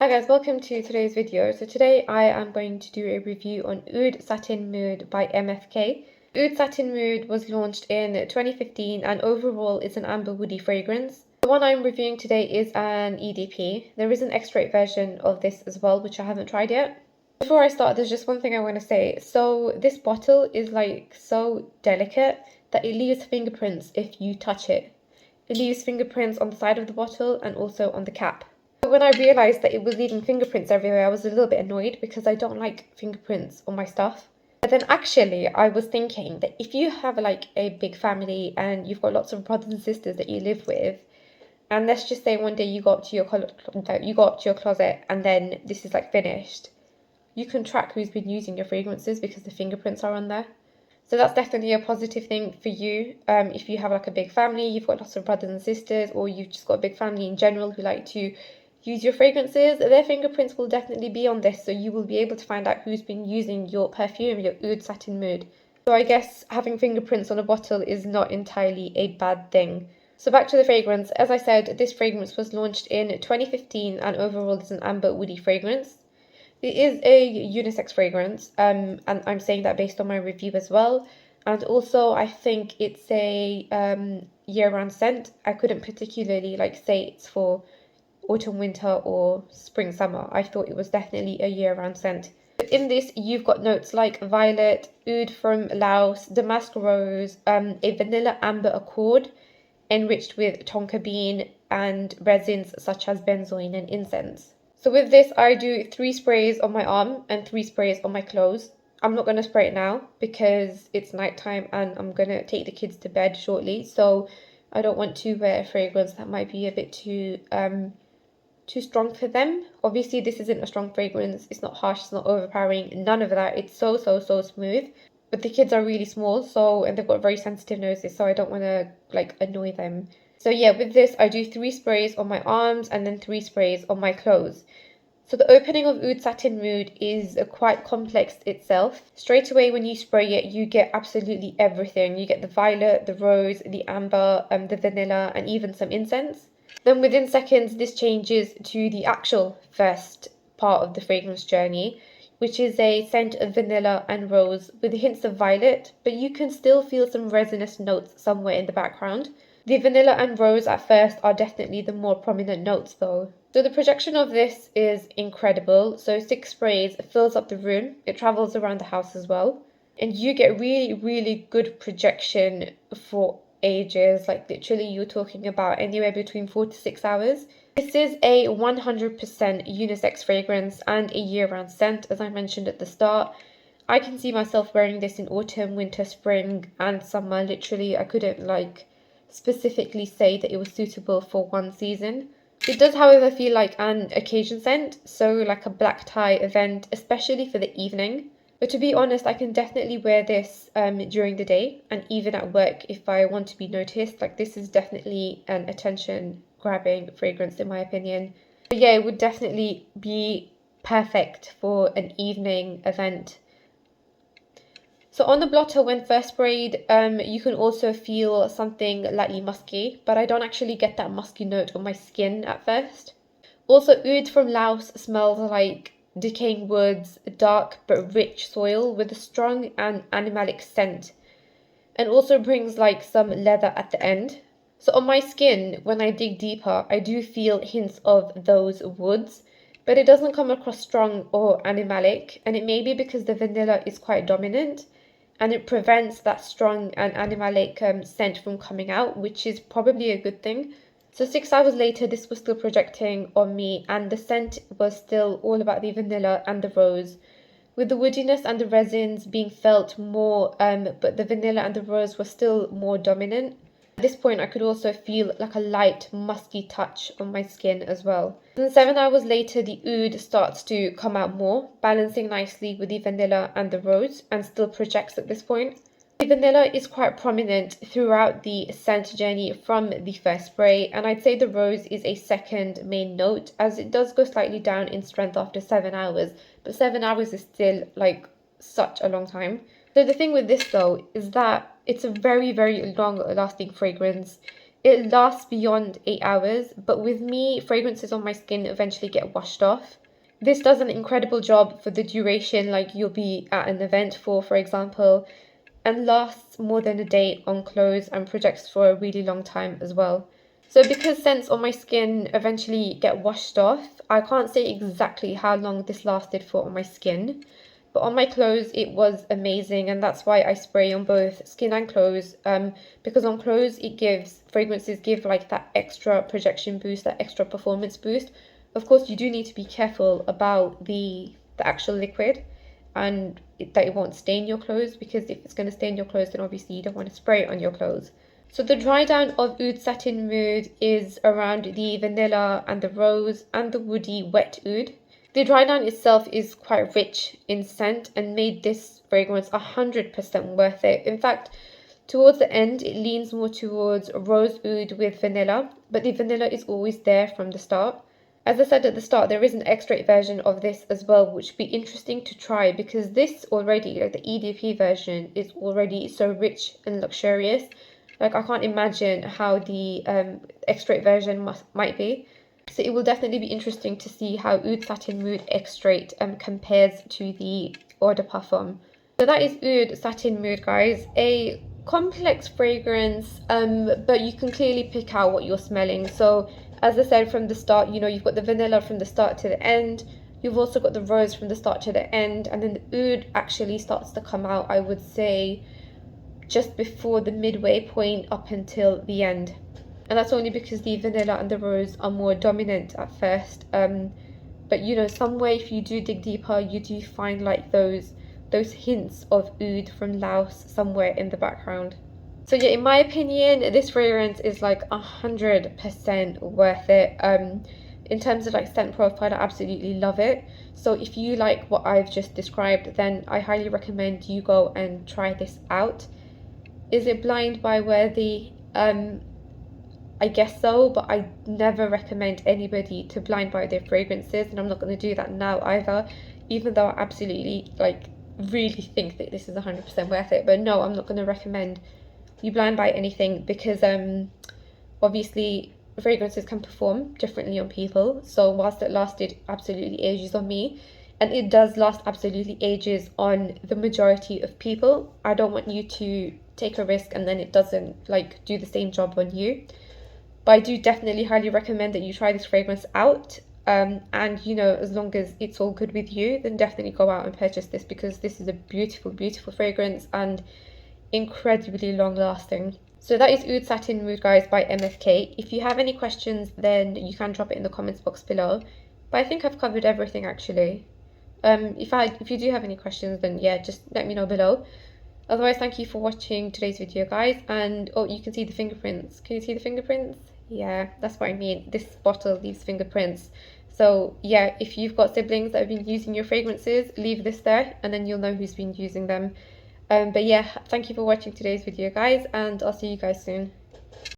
Hi guys, welcome to today's video. So today I am going to do a review on Oud Satin Mood by MFK. Oud Satin Mood was launched in 2015 and overall is an amber woody fragrance. The one I'm reviewing today is an EDP. There is an extract version of this as well, which I haven't tried yet. Before I start, there's just one thing I want to say. So this bottle is like so delicate that it leaves fingerprints if you touch it. It leaves fingerprints on the side of the bottle and also on the cap. When I realised that it was leaving fingerprints everywhere, I was a little bit annoyed because I don't like fingerprints on my stuff. But then actually, I was thinking that if you have like a big family and you've got lots of brothers and sisters that you live with, and let's just say one day you go up to your closet and then this is like finished, you can track who's been using your fragrances because the fingerprints are on there. So that's definitely a positive thing for you. If you have like a big family, you've got lots of brothers and sisters, or you've just got a big family in general who like to use your fragrances, their fingerprints will definitely be on this, so you will be able to find out who's been using your perfume, your Oud Satin Mood. So I guess having fingerprints on a bottle is not entirely a bad thing. So back to the fragrance. As I said, this fragrance was launched in 2015 and overall is an amber woody fragrance. It is a unisex fragrance, and I'm saying that based on my review as well. And also, I think it's a year-round scent. I couldn't particularly say it's for autumn, winter, or spring, summer. I thought it was definitely a year-round scent. In this, you've got notes like violet, oud from Laos, damask rose, a vanilla amber accord, enriched with tonka bean, and resins such as benzoin and incense. So with this, I do 3 sprays on my arm and 3 sprays on my clothes. I'm not going to spray it now because it's nighttime and I'm going to take the kids to bed shortly. So I don't want to wear a fragrance that might be a bit too strong for them. Obviously, this isn't a strong fragrance. It's not harsh, it's not overpowering, none of that. It's so smooth. But the kids are really small, and they've got very sensitive noses, so I don't want to annoy them. So yeah, with this, I do 3 sprays on my arms and then 3 sprays on my clothes. So the opening of Oud Satin Mood is quite complex itself. Straight away when you spray it, you get absolutely everything. You get the violet, the rose, the amber, the vanilla, and even some incense. Then within seconds, this changes to the actual first part of the fragrance journey, which is a scent of vanilla and rose with hints of violet, but you can still feel some resinous notes somewhere in the background. The vanilla and rose at first are definitely the more prominent notes though. So the projection of this is incredible. So 6 sprays fills up the room. It travels around the house as well. And you get really good projection for ages. Like literally you're talking about anywhere between 4 to 6 hours. This is a 100% unisex fragrance and a year-round scent, as I mentioned at the start. I can see myself wearing this in autumn, winter, spring, and summer. Literally, I couldn't specifically say that it was suitable for one season. It does, however, feel like an occasion scent, so like a black tie event, especially for the evening. But to be honest, I can definitely wear this during the day and even at work if I want to be noticed. Like this is definitely an attention-grabbing fragrance in my opinion. But yeah, it would definitely be perfect for an evening event. So on the blotter, when first sprayed, you can also feel something lightly musky, but I don't actually get that musky note on my skin at first. Also, oud from Laos smells like decaying woods, dark but rich soil with a strong and animalic scent, and also brings some leather at the end. So on my skin, when I dig deeper, I do feel hints of those woods, but it doesn't come across strong or animalic, and it may be because the vanilla is quite dominant and it prevents that strong and animalic scent from coming out, which is probably a good thing. So 6 hours later, this was still projecting on me and the scent was still all about the vanilla and the rose, with the woodiness and the resins being felt more, but the vanilla and the rose were still more dominant. At this point, I could also feel like a light musky touch on my skin as well. Then 7 hours later, the oud starts to come out more, balancing nicely with the vanilla and the rose, and still projects at this point. The vanilla is quite prominent throughout the scent journey from the first spray, and I'd say the rose is a second main note, as it does go slightly down in strength after 7 hours, but 7 hours is still such a long time. So the thing with this though is that it's a very long lasting fragrance. it lasts beyond 8 hours, but with me, fragrances on my skin eventually get washed off. This does an incredible job for the duration, like you'll be at an event for example, and lasts more than a day on clothes and projects for a really long time as well. So because scents on my skin eventually get washed off, I can't say exactly how long this lasted for on my skin. But on my clothes, it was amazing, and that's why I spray on both skin and clothes. Because on clothes, fragrances give like that extra projection boost, that extra performance boost. Of course, you do need to be careful about the actual liquid, and that it won't stain your clothes, because if it's going to stain your clothes, then obviously you don't want to spray it on your clothes. So the dry down of Oud Satin Mood is around the vanilla and the rose and the woody wet oud. The dry down itself is quite rich in scent and made this fragrance 100% worth it. In fact, towards the end, it leans more towards rose oud with vanilla, but the vanilla is always there from the start. As I said at the start, there is an extract version of this as well, which would be interesting to try, because this already, like the EDP version, is already so rich and luxurious. Like, I can't imagine how the extract version might be. So it will definitely be interesting to see how Oud Satin Mood Extrait compares to the Eau de Parfum. So that is Oud Satin Mood, guys. A complex fragrance, but you can clearly pick out what you're smelling. So as I said from the start, you know, you've got the vanilla from the start to the end. You've also got the rose from the start to the end. And then the oud actually starts to come out, I would say, just before the midway point up until the end. And that's only because the vanilla and the rose are more dominant at first. But you know, somewhere if you do dig deeper, you do find like those hints of oud from Laos somewhere in the background. So yeah, in my opinion, this fragrance is like 100% worth it. In terms of like scent profile, I absolutely love it. So if you like what I've just described, then I highly recommend you go and try this out. Is it blind buy worthy? I guess so, but I never recommend anybody to blind buy their fragrances, and I'm not going to do that now either, even though I absolutely like really think that this is 100% worth it. But no, I'm not going to recommend you blind buy anything, because obviously fragrances can perform differently on people. So whilst it lasted absolutely ages on me, and it does last absolutely ages on the majority of people, I don't want you to take a risk and then it doesn't like do the same job on you. But I do definitely highly recommend that you try this fragrance out. And you know, as long as it's all good with you, then definitely go out and purchase this, because this is a beautiful, beautiful fragrance and incredibly long lasting. So that is Oud Satin Mood, guys, by MFK. If you have any questions, then you can drop it in the comments box below. But I think I've covered everything actually. If you do have any questions, then yeah, just let me know below. Otherwise, thank you for watching today's video, guys. And oh, you can see the fingerprints. Can you see the fingerprints? Yeah, that's what I mean. This bottle leaves fingerprints. So yeah, if you've got siblings that have been using your fragrances, leave this there and then you'll know who's been using them. But yeah, thank you for watching today's video, guys, and I'll see you guys soon.